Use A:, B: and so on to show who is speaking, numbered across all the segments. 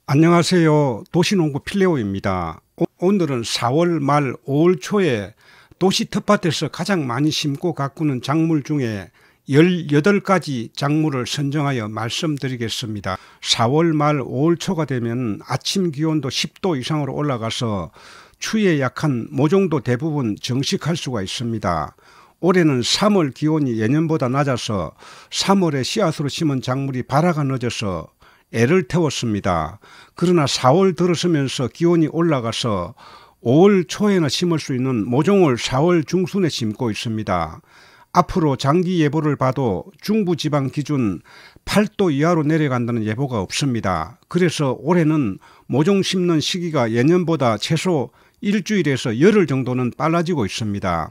A: 안녕하세요. 도시농부 필레오입니다. 오늘은 4월 말 5월 초에 도시 텃밭에서 가장 많이 심고 가꾸는 작물 중에 18가지 작물을 선정하여 말씀드리겠습니다. 4월 말 5월 초가 되면 아침 기온도 10도 이상으로 올라가서 추위에 약한 모종도 대부분 정식할 수가 있습니다. 올해는 3월 기온이 예년보다 낮아서 3월에 씨앗으로 심은 작물이 발화가 늦어서 애를 태웠습니다. 그러나 4월 들어서면서 기온이 올라가서 5월 초에나 심을 수 있는 모종을 4월 중순에 심고 있습니다. 앞으로 장기 예보를 봐도 중부지방 기준 8도 이하로 내려간다는 예보가 없습니다. 그래서 올해는 모종 심는 시기가 예년보다 최소 일주일에서 열흘 정도는 빨라지고 있습니다.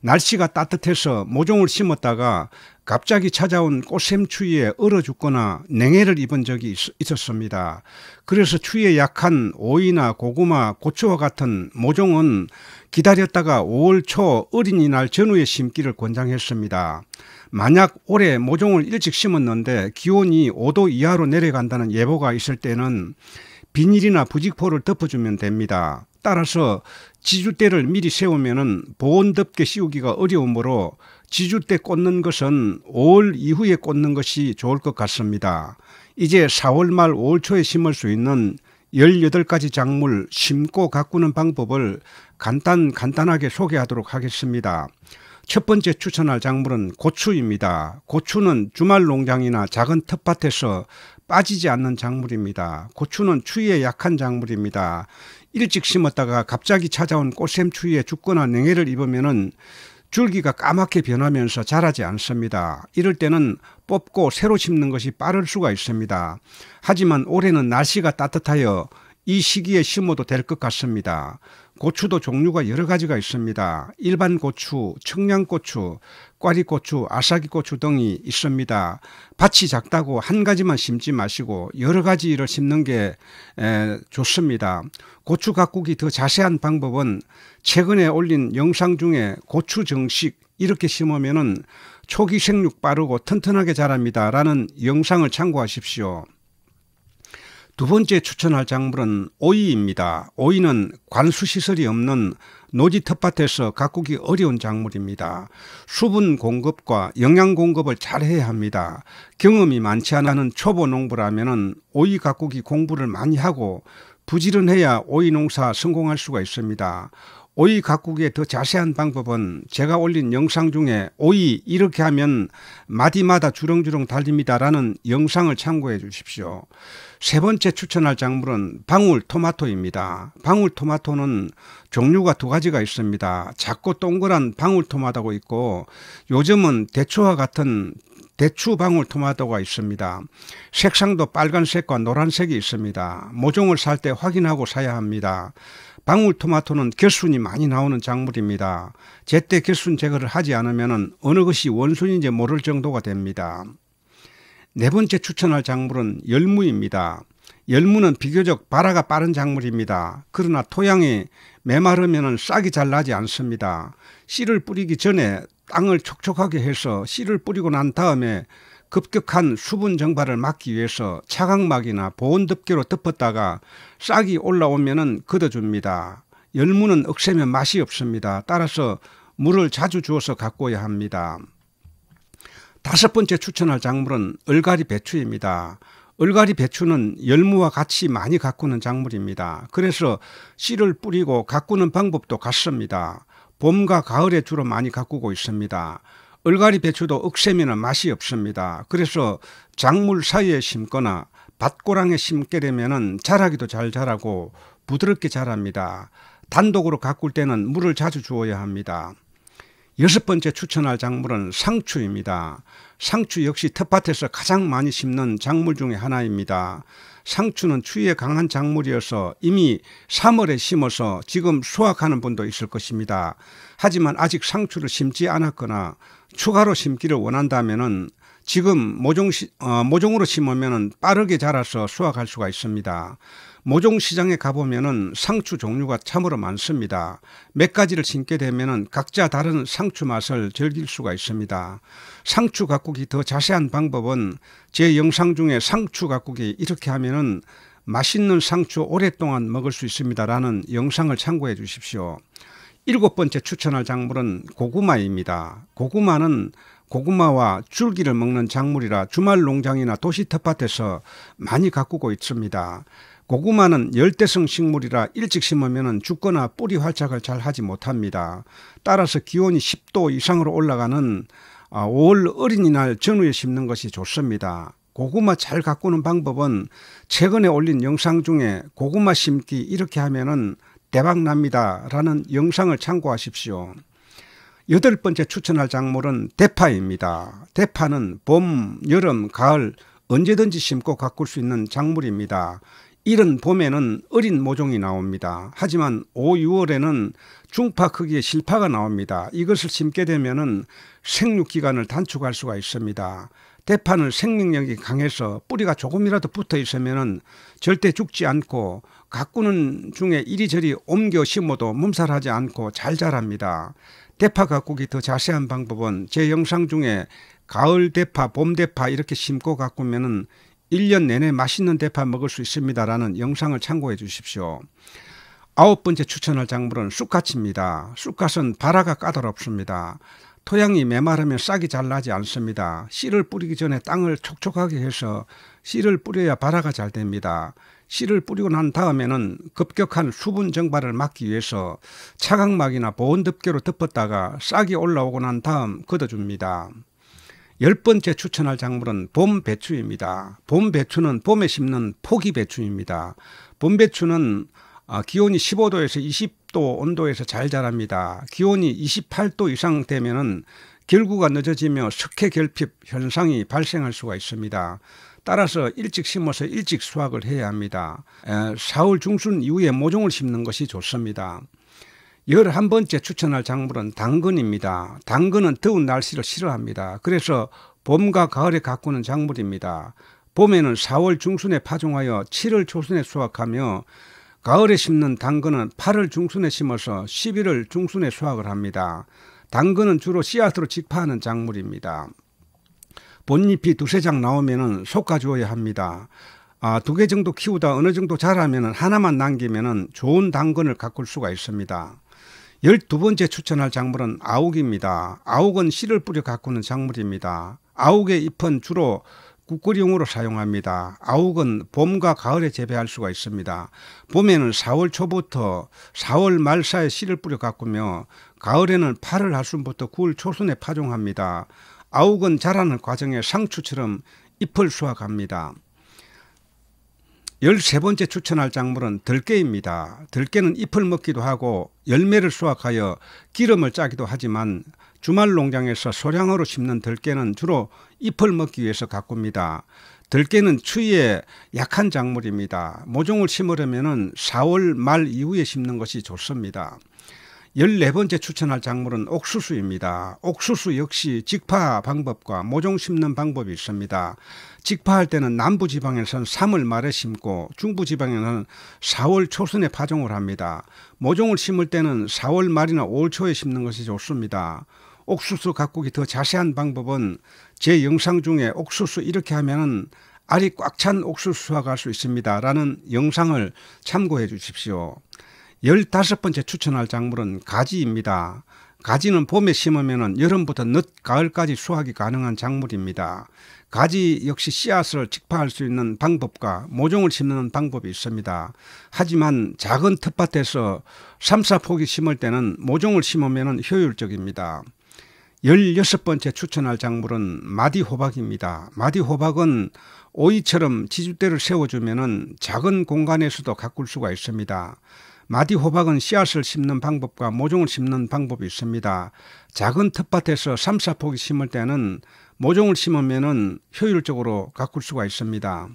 A: 날씨가 따뜻해서 모종을 심었다가 갑자기 찾아온 꽃샘추위에 얼어 죽거나 냉해를 입은 적이 있었습니다. 그래서 추위에 약한 오이나 고구마, 고추와 같은 모종은 기다렸다가 5월 초 어린이날 전후에 심기를 권장했습니다. 만약 올해 모종을 일찍 심었는데 기온이 5도 이하로 내려간다는 예보가 있을 때는 비닐이나 부직포를 덮어주면 됩니다. 따라서 지주대를 미리 세우면 보온 덮개 씌우기가 어려우므로 지주대 꽂는 것은 5월 이후에 꽂는 것이 좋을 것 같습니다. 이제 4월 말 5월 초에 심을 수 있는 18가지 작물 심고 가꾸는 방법을 간단하게 소개하도록 하겠습니다. 첫 번째 추천할 작물은 고추입니다. 고추는 주말 농장이나 작은 텃밭에서 빠지지 않는 작물입니다. 고추는 추위에 약한 작물입니다. 일찍 심었다가 갑자기 찾아온 꽃샘추위에 죽거나 냉해를 입으면 줄기가 까맣게 변하면서 자라지 않습니다. 이럴 때는 뽑고 새로 심는 것이 빠를 수가 있습니다. 하지만 올해는 날씨가 따뜻하여 이 시기에 심어도 될 것 같습니다. 고추도 종류가 여러 가지가 있습니다. 일반 고추, 청양고추, 꽈리고추, 아사기고추 등이 있습니다. 밭이 작다고 한 가지만 심지 마시고 여러 가지를 심는 게 좋습니다. 고추 가꾸기 더 자세한 방법은 최근에 올린 영상 중에 고추 정식 이렇게 심으면 초기 생육 빠르고 튼튼하게 자랍니다 라는 영상을 참고하십시오. 두 번째 추천할 작물은 오이입니다. 오이는 관수시설이 없는 노지 텃밭에서 가꾸기 어려운 작물입니다. 수분 공급과 영양 공급을 잘 해야 합니다. 경험이 많지 않은 초보 농부라면 오이 가꾸기 공부를 많이 하고 부지런해야 오이 농사 성공할 수가 있습니다. 오이 가꾸기의 더 자세한 방법은 제가 올린 영상 중에 오이 이렇게 하면 마디마다 주렁주렁 달립니다 라는 영상을 참고해 주십시오. 세 번째 추천할 작물은 방울토마토입니다. 방울토마토는 종류가 두 가지가 있습니다. 작고 동그란 방울토마토가 있고 요즘은 대추와 같은 대추 방울토마토가 있습니다. 색상도 빨간색과 노란색이 있습니다. 모종을 살 때 확인하고 사야 합니다. 방울토마토는 결순이 많이 나오는 작물입니다. 제때 결순 제거를 하지 않으면 어느 것이 원순인지 모를 정도가 됩니다. 네 번째 추천할 작물은 열무입니다. 열무는 비교적 발화가 빠른 작물입니다. 그러나 토양이 메마르면 싹이 잘 나지 않습니다. 씨를 뿌리기 전에 땅을 촉촉하게 해서 씨를 뿌리고 난 다음에 급격한 수분 증발을 막기 위해서 차각막이나 보온 덮개로 덮었다가 싹이 올라오면 걷어줍니다. 열무는 억세면 맛이 없습니다. 따라서 물을 자주 주어서 가꿔야 합니다. 다섯 번째 추천할 작물은 얼갈이 배추입니다. 얼갈이 배추는 열무와 같이 많이 가꾸는 작물입니다. 그래서 씨를 뿌리고 가꾸는 방법도 같습니다. 봄과 가을에 주로 많이 가꾸고 있습니다. 얼갈이 배추도 억세면 맛이 없습니다. 그래서 작물 사이에 심거나 밭고랑에 심게 되면 자라기도 잘 자라고 부드럽게 자랍니다. 단독으로 가꿀 때는 물을 자주 주어야 합니다. 여섯 번째 추천할 작물은 상추입니다. 상추 역시 텃밭에서 가장 많이 심는 작물 중에 하나입니다. 상추는 추위에 강한 작물이어서 이미 3월에 심어서 지금 수확하는 분도 있을 것입니다. 하지만 아직 상추를 심지 않았거나 추가로 심기를 원한다면 지금 모종으로 심으면 빠르게 자라서 수확할 수가 있습니다. 모종 시장에 가보면 상추 종류가 참으로 많습니다. 몇 가지를 심게 되면 각자 다른 상추 맛을 즐길 수가 있습니다. 상추 가꾸기 더 자세한 방법은 제 영상 중에 상추 가꾸기 이렇게 하면 맛있는 상추 오랫동안 먹을 수 있습니다라는 영상을 참고해 주십시오. 7번째 추천할 작물은 고구마입니다. 고구마는 고구마와 줄기를 먹는 작물이라 주말 농장이나 도시 텃밭에서 많이 가꾸고 있습니다. 고구마는 열대성 식물이라 일찍 심으면 죽거나 뿌리 활착을 잘 하지 못합니다. 따라서 기온이 10도 이상으로 올라가는 5월 어린이날 전후에 심는 것이 좋습니다. 고구마 잘 가꾸는 방법은 최근에 올린 영상 중에 고구마 심기 이렇게 하면은 대박 납니다 라는 영상을 참고하십시오. 8번째 추천할 작물은 대파입니다. 대파는 봄, 여름, 가을 언제든지 심고 가꿀 수 있는 작물입니다. 이른 봄에는 어린 모종이 나옵니다. 하지만 5, 6월에는 중파 크기의 실파가 나옵니다. 이것을 심게 되면 생육기간을 단축할 수가 있습니다. 대파는 생명력이 강해서 뿌리가 조금이라도 붙어 있으면 절대 죽지 않고 가꾸는 중에 이리저리 옮겨 심어도 몸살하지 않고 잘 자랍니다. 대파 가꾸기 더 자세한 방법은 제 영상 중에 가을 대파, 봄 대파 이렇게 심고 가꾸면 1년 내내 맛있는 대파 먹을 수 있습니다라는 영상을 참고해 주십시오. 9번째 추천할 작물은 쑥갓입니다. 쑥갓은 발화가 까다롭습니다. 토양이 메마르면 싹이 잘 나지 않습니다. 씨를 뿌리기 전에 땅을 촉촉하게 해서 씨를 뿌려야 발화가 잘 됩니다. 씨를 뿌리고 난 다음에는 급격한 수분 증발을 막기 위해서 차각막이나 보온덮개로 덮었다가 싹이 올라오고 난 다음 걷어줍니다. 10번째 추천할 작물은 봄배추입니다. 봄배추는 봄에 심는 포기배추입니다. 봄배추는 기온이 15도에서 20도 온도에서 잘 자랍니다. 기온이 28도 이상 되면은 결구가 늦어지며 석회 결핍 현상이 발생할 수가 있습니다. 따라서 일찍 심어서 일찍 수확을 해야 합니다. 4월 중순 이후에 모종을 심는 것이 좋습니다. 11번째 추천할 작물은 당근입니다. 당근은 더운 날씨를 싫어합니다. 그래서 봄과 가을에 가꾸는 작물입니다. 봄에는 4월 중순에 파종하여 7월 초순에 수확하며 가을에 심는 당근은 8월 중순에 심어서 11월 중순에 수확을 합니다. 당근은 주로 씨앗으로 직파하는 작물입니다. 본잎이 두세 장 나오면 솎아주어야 합니다. 2개 정도 키우다 어느 정도 자라면 하나만 남기면 좋은 당근을 가꿀 수가 있습니다. 12번째 추천할 작물은 아욱입니다. 아욱은 씨를 뿌려 가꾸는 작물입니다. 아욱의 잎은 주로 국거리용으로 사용합니다. 아욱은 봄과 가을에 재배할 수가 있습니다. 봄에는 4월 초부터 4월 말 사이에 씨를 뿌려 가꾸며 가을에는 8월 하순부터 9월 초순에 파종합니다. 아욱은 자라는 과정에 상추처럼 잎을 수확합니다. 13번째 추천할 작물은 들깨입니다. 들깨는 잎을 먹기도 하고 열매를 수확하여 기름을 짜기도 하지만 주말 농장에서 소량으로 심는 들깨는 주로 잎을 먹기 위해서 가꿉니다. 들깨는 추위에 약한 작물입니다. 모종을 심으려면 4월 말 이후에 심는 것이 좋습니다. 14번째 추천할 작물은 옥수수입니다. 옥수수 역시 직파 방법과 모종 심는 방법이 있습니다. 직파할 때는 남부지방에서는 3월 말에 심고 중부지방에는 4월 초순에 파종을 합니다. 모종을 심을 때는 4월 말이나 5월 초에 심는 것이 좋습니다. 옥수수 가꾸기 더 자세한 방법은 제 영상 중에 옥수수 이렇게 하면 알이 꽉 찬 옥수수 수확할 수 있습니다 라는 영상을 참고해 주십시오. 15번째 추천할 작물은 가지입니다. 가지는 봄에 심으면 여름부터 늦 가을까지 수확이 가능한 작물입니다. 가지 역시 씨앗을 직파할 수 있는 방법과 모종을 심는 방법이 있습니다. 하지만 작은 텃밭에서 3, 4포기 심을 때는 모종을 심으면 효율적입니다. 16번째 추천할 작물은 마디호박입니다. 마디호박은 오이처럼 지주대를 세워주면 작은 공간에서도 가꿀 수가 있습니다. 마디호박은 씨앗을 심는 방법과 모종을 심는 방법이 있습니다. 작은 텃밭에서 3, 4포기 심을 때는 모종을 심으면 효율적으로 가꿀 수가 있습니다.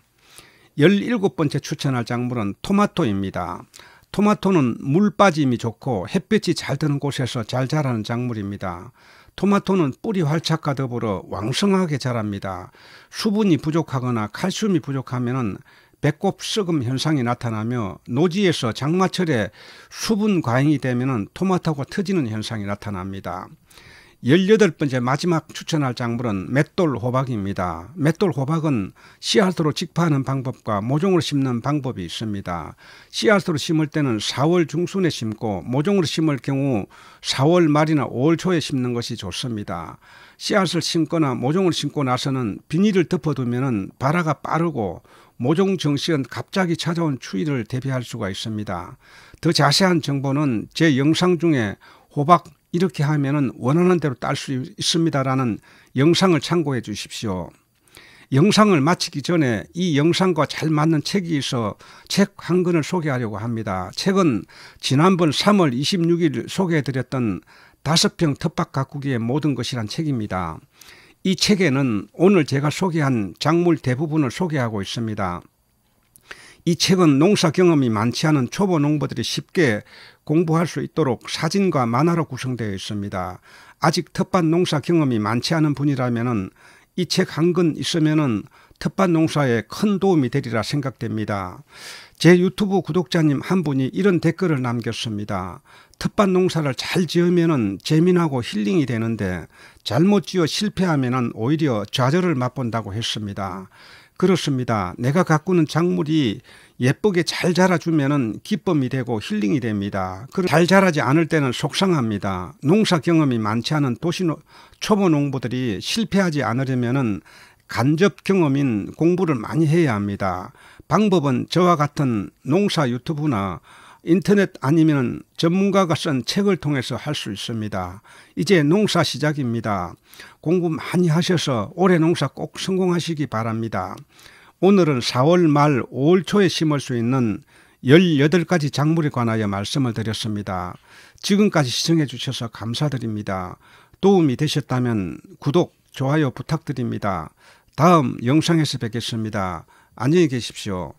A: 17번째 추천할 작물은 토마토입니다. 토마토는 물 빠짐이 좋고 햇볕이 잘 드는 곳에서 잘 자라는 작물입니다. 토마토는 뿌리 활착과 더불어 왕성하게 자랍니다. 수분이 부족하거나 칼슘이 부족하면 배꼽 썩음 현상이 나타나며 노지에서 장마철에 수분 과잉이 되면 토마토가 터지는 현상이 나타납니다. 18번째 마지막 추천할 작물은 맷돌 호박입니다. 맷돌 호박은 씨앗으로 직파하는 방법과 모종으로 심는 방법이 있습니다. 씨앗으로 심을 때는 4월 중순에 심고 모종으로 심을 경우 4월 말이나 5월 초에 심는 것이 좋습니다. 씨앗을 심거나 모종을 심고 나서는 비닐을 덮어두면 발화가 빠르고 모종 정시은 갑자기 찾아온 추위를 대비할 수가 있습니다. 더 자세한 정보는 제 영상 중에 호박 이렇게 하면은 원하는 대로 딸 수 있습니다라는 영상을 참고해 주십시오. 영상을 마치기 전에 이 영상과 잘 맞는 책이 있어 책 한 권을 소개하려고 합니다. 책은 지난번 3월 26일 소개해 드렸던 5평 텃밭 가꾸기의 모든 것이란 책입니다. 이 책에는 오늘 제가 소개한 작물 대부분을 소개하고 있습니다. 이 책은 농사 경험이 많지 않은 초보 농부들이 쉽게 공부할 수 있도록 사진과 만화로 구성되어 있습니다. 아직 텃밭 농사 경험이 많지 않은 분이라면 이 책 한 권 있으면 텃밭 농사에 큰 도움이 되리라 생각됩니다. 제 유튜브 구독자님 한 분이 이런 댓글을 남겼습니다. 텃밭 농사를 잘 지으면 재미나고 힐링이 되는데 잘못 지어 실패하면 오히려 좌절을 맛본다고 했습니다. 그렇습니다. 내가 가꾸는 작물이 예쁘게 잘 자라주면 기쁨이 되고 힐링이 됩니다. 잘 자라지 않을 때는 속상합니다. 농사 경험이 많지 않은 도시 초보 농부들이 실패하지 않으려면 간접 경험인 공부를 많이 해야 합니다. 방법은 저와 같은 농사 유튜브나 인터넷 아니면 전문가가 쓴 책을 통해서 할 수 있습니다. 이제 농사 시작입니다. 공부 많이 하셔서 올해 농사 꼭 성공하시기 바랍니다. 오늘은 4월 말 5월 초에 심을 수 있는 18가지 작물에 관하여 말씀을 드렸습니다. 지금까지 시청해 주셔서 감사드립니다. 도움이 되셨다면 구독, 좋아요 부탁드립니다. 다음 영상에서 뵙겠습니다. 안녕히 계십시오.